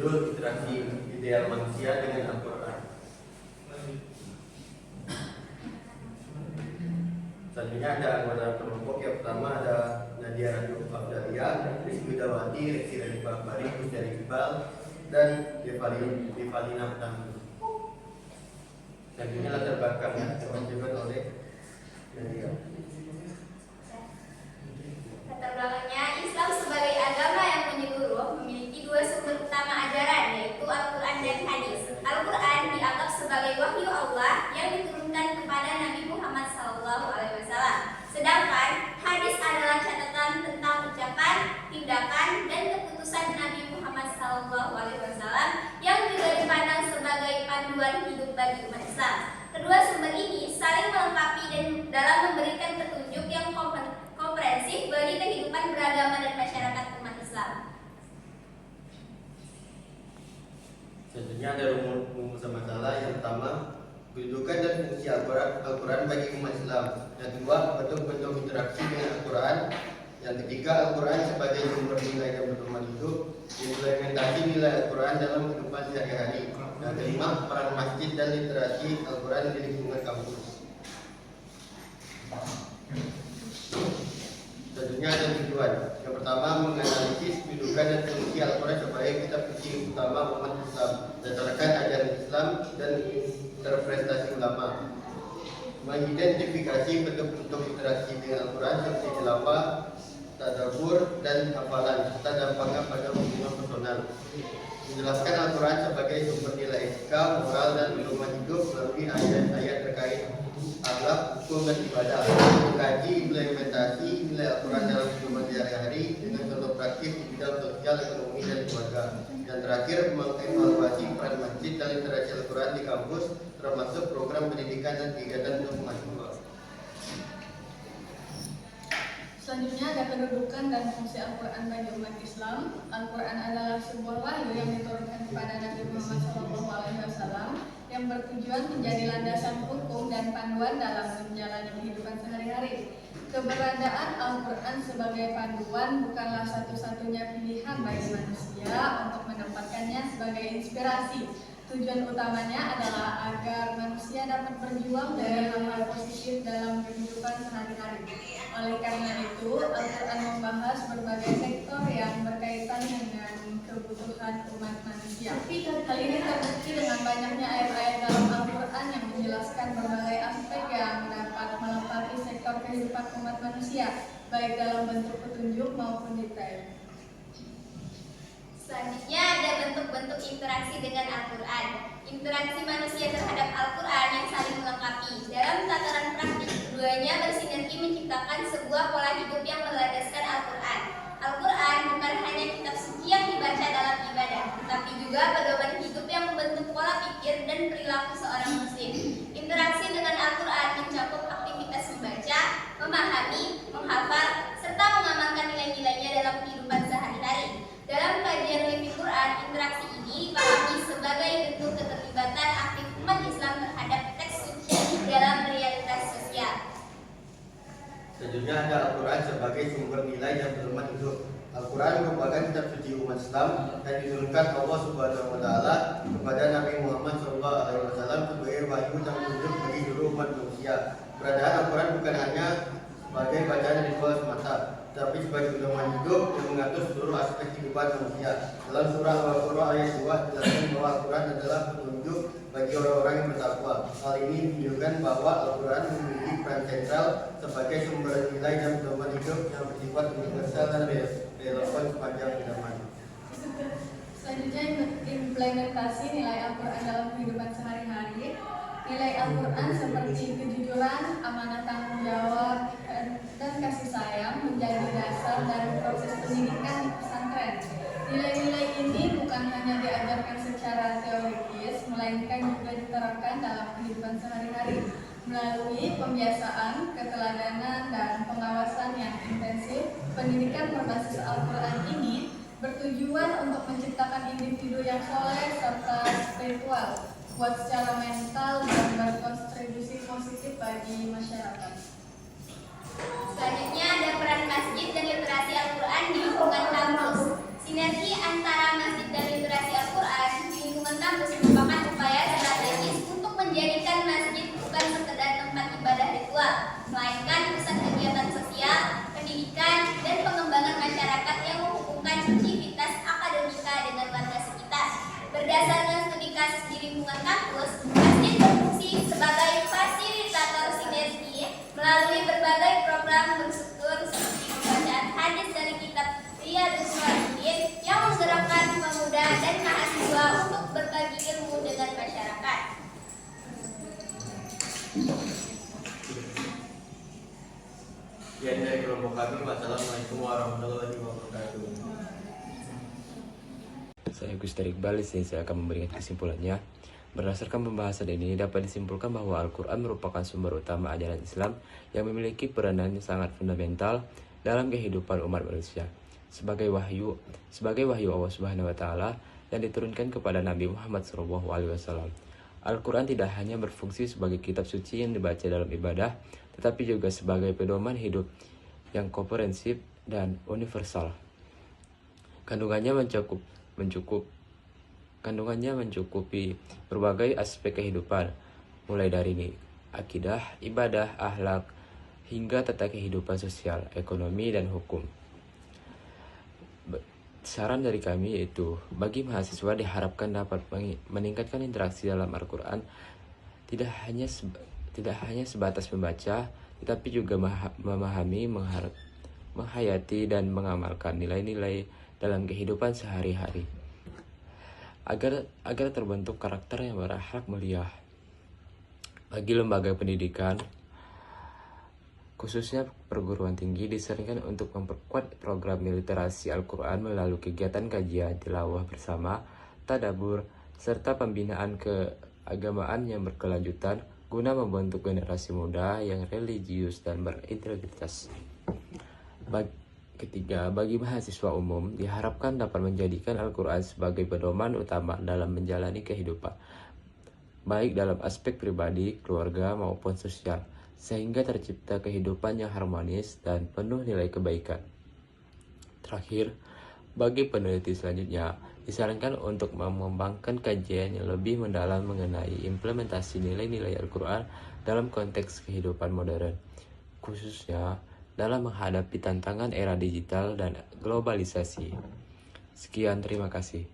berjudul Interaksi Ideal Manusia dengan Al-Quran. Selanjutnya ada anggota kelompok. Yang pertama ada Nadia Ratu Abdalia, Rizky Dawati, Reksi dari Bakbari, Gus dari Iqbal, dan Devalina Petang. Selanjutnya latar belakangnya ditunjukkan oleh Nadia. Latar belakangnya, Islam sebagai agama yang menyeluruh memiliki dua sumber utama ajaran, yaitu Al-Quran dan Hadis. Al-Quran dianggap sebagai wahyu Allah yang diturunkan kepada Nabi Muhammad SAW. Sedangkan hadis adalah catatan tentang ucapan, tindakan, dan keputusan Nabi Muhammad SAW yang juga dipandang sebagai panduan hidup bagi umat Islam. Kedua sumber ini saling melengkapi dan dalam memberikan petunjuk yang komprehensif bagi kehidupan beragama dan masyarakat umat Islam. Selanjutnya ada rumus masalah. Yang pertama, kedudukan dan fungsi Al-Quran bagi umat Islam. Yang kedua, bentuk-bentuk interaksi dengan Al-Quran. Yang ketiga, Al-Quran sebagai sumber nilai dan pedoman hidup. Implementasi nilai Al-Quran dalam kehidupan sehari-hari. Yang kelima, peran masjid dan literasi Al-Quran di lingkungan kampus. Selanjutnya ada tujuan. Yang pertama, menganalisis kedudukan dan fungsi Al-Quran sebagai kitab suci utama umat Islam berdasarkan ajaran Islam dan interpretasi ulama. Mengidentifikasi bentuk-bentuk interaksi dengan Al-Quran seperti tilawah, tadabbur, dan hafalan serta dampaknya pada hubungan personal. Menjelaskan Al-Quran sebagai sumber nilai etika, moral, dan pedoman hidup melalui ayat-ayat terkait akhlak, hukum, dan ibadah. Mengkaji implementasi nilai Al-Quran dalam kehidupan sehari-hari dengan contoh praktis di bidang sosial, ekonomi, dan keluarga. Dan terakhir, mengevaluasi peran masjid dan literasi Al-Quran di kampus, termasuk program pendidikan dan kegiatan untuk mahasiswa. Selanjutnya ada kedudukan dan fungsi Al-Quran bagi umat Islam. Al-Quran adalah sebuah wahyu yang diturunkan kepada Nabi Muhammad SAW yang bertujuan menjadi landasan hukum dan panduan dalam menjalani kehidupan sehari-hari. Keberadaan Al-Quran sebagai panduan bukanlah satu-satunya pilihan bagi manusia untuk menempatkannya sebagai inspirasi. Tujuan utamanya adalah agar manusia dapat berjuang dari hal-hal positif dalam kehidupan sehari-hari. Oleh karena itu, Al-Quran membahas berbagai sektor yang berkaitan dengan kebutuhan umat manusia. Hal ini terbukti dengan banyaknya ayat-ayat dalam Al-Quran yang menjelaskan berbagai aspek yang dapat melengkapi sektor kehidupan umat manusia, baik dalam bentuk petunjuk maupun detail. Selanjutnya ada bentuk-bentuk interaksi dengan Al-Quran. Interaksi manusia terhadap Al-Quran yang saling melengkapi. Dalam tataran praktik, keduanya bersinergi menciptakan sebuah pola hidup yang berlandaskan Al-Quran. Al-Quran bukan hanya kitab suci yang dibaca dalam ibadah, tetapi juga pedoman hidup yang membentuk pola pikir dan perilaku seorang muslim. Interaksi dengan Al-Quran mencakup aktivitas membaca, memahami, menghafal, serta mengamalkan nilai-nilainya dalam kehidupan sehari-hari. Dalam kajian Living Quran, interaksi ini dipahami sebagai bentuk keterlibatan aktif umat Islam terhadap teks suci dalam realitas sosial. Selanjutnya ada Al-Quran sebagai sumber nilai dan pedoman hidup. Al-Quran merupakan kitab suci umat Islam yang diturunkan Allah Subhanahu wa Ta'ala kepada Nabi Muhammad SAW sebagai wahyu dan petunjuk bagi seluruh umat manusia. Keberadaan Al-Quran bukan hanya sebagai bacaan ritual semata, tapi sebagai pedoman hidup yang mengatur seluruh aspek kehidupan manusia. Dalam surah Al-Baqarah ayat 2 dijelaskan bahwa Al-Quran adalah petunjuk bagi orang-orang yang bertakwa. Hal ini menunjukkan bahwa Al-Quran memiliki peran sentral sebagai sumber nilai dan pedoman hidup yang bersifat universal dan relevan sepanjang zaman. Selanjutnya, implementasi nilai Al-Quran dalam kehidupan sehari-hari. Nilai Al-Quran seperti kejujuran, amanah tanggung jawab, dan kasih sayang menjadi dasar dari proses pendidikan di pesantren. Nilai-nilai ini bukan hanya diajarkan secara teoritis, melainkan juga diterapkan dalam kehidupan sehari-hari melalui pembiasaan, keteladanan, dan pengawasan yang intensif. Pendidikan berbasis Al-Quran ini bertujuan untuk menciptakan individu yang soleh serta spiritual, kuat secara mental, dan berkontribusi positif bagi masyarakat. Selanjutnya ada peran masjid dan literasi Al-Quran di lingkungan kampus. Sinergi antara masjid dan literasi Al-Quran kampus merupakan upaya strategis untuk menjadikan masjid bukan sekedar tempat ibadah ritual, melainkan pusat kegiatan sosial, pendidikan, dan pengembangan masyarakat yang menghubungkan aktivitas akademika dengan warga sekitar. Berdasarkan studi kasus di lingkungan kampus, masjid berfungsi sebagai fasilitator sinergi melalui berbagai program bersyukur seperti pembacaan hadis dari kitab Riyadhus Shalihin yang menggerakkan pemuda dan mahasiswa untuk berbagi ilmu dengan masyarakat. Sekian dari kelompok kami. Wassalamualaikum warahmatullahi wabarakatuh. Saya Gusti Iqbal, di sini saya akan memberikan kesimpulannya. Berdasarkan pembahasan ini dapat disimpulkan bahwa Al-Quran merupakan sumber utama ajaran Islam yang memiliki peranan yang sangat fundamental dalam kehidupan umat manusia. Sebagai wahyu Allah Subhanahu wa taala yang diturunkan kepada Nabi Muhammad SAW. Al-Quran tidak hanya berfungsi sebagai kitab suci yang dibaca dalam ibadah, tetapi juga sebagai pedoman hidup yang komprehensif dan universal. Kandungannya mencukupi berbagai aspek kehidupan, mulai dari akidah, ibadah, akhlak, hingga tata kehidupan sosial, ekonomi, dan hukum. Saran dari kami yaitu, bagi mahasiswa diharapkan dapat meningkatkan interaksi dalam Al-Quran, tidak hanya sebatas membaca, tetapi juga memahami, menghayati, dan mengamalkan nilai-nilai dalam kehidupan sehari-hari, agar terbentuk karakter yang berakhlak mulia. Bagi lembaga pendidikan, khususnya perguruan tinggi, disarankan untuk memperkuat program literasi Al-Quran melalui kegiatan kajian, tilawah bersama, tadabbur, serta pembinaan keagamaan yang berkelanjutan guna membentuk generasi muda yang religius dan berintegritas. Ketiga, bagi mahasiswa umum diharapkan dapat menjadikan Al-Quran sebagai pedoman utama dalam menjalani kehidupan, baik dalam aspek pribadi, keluarga, maupun sosial, sehingga tercipta kehidupan yang harmonis dan penuh nilai kebaikan. Terakhir, bagi peneliti selanjutnya, disarankan untuk mengembangkan kajian yang lebih mendalam mengenai implementasi nilai-nilai Al-Quran dalam konteks kehidupan modern, khususnya dalam menghadapi tantangan era digital dan globalisasi. Sekian, terima kasih.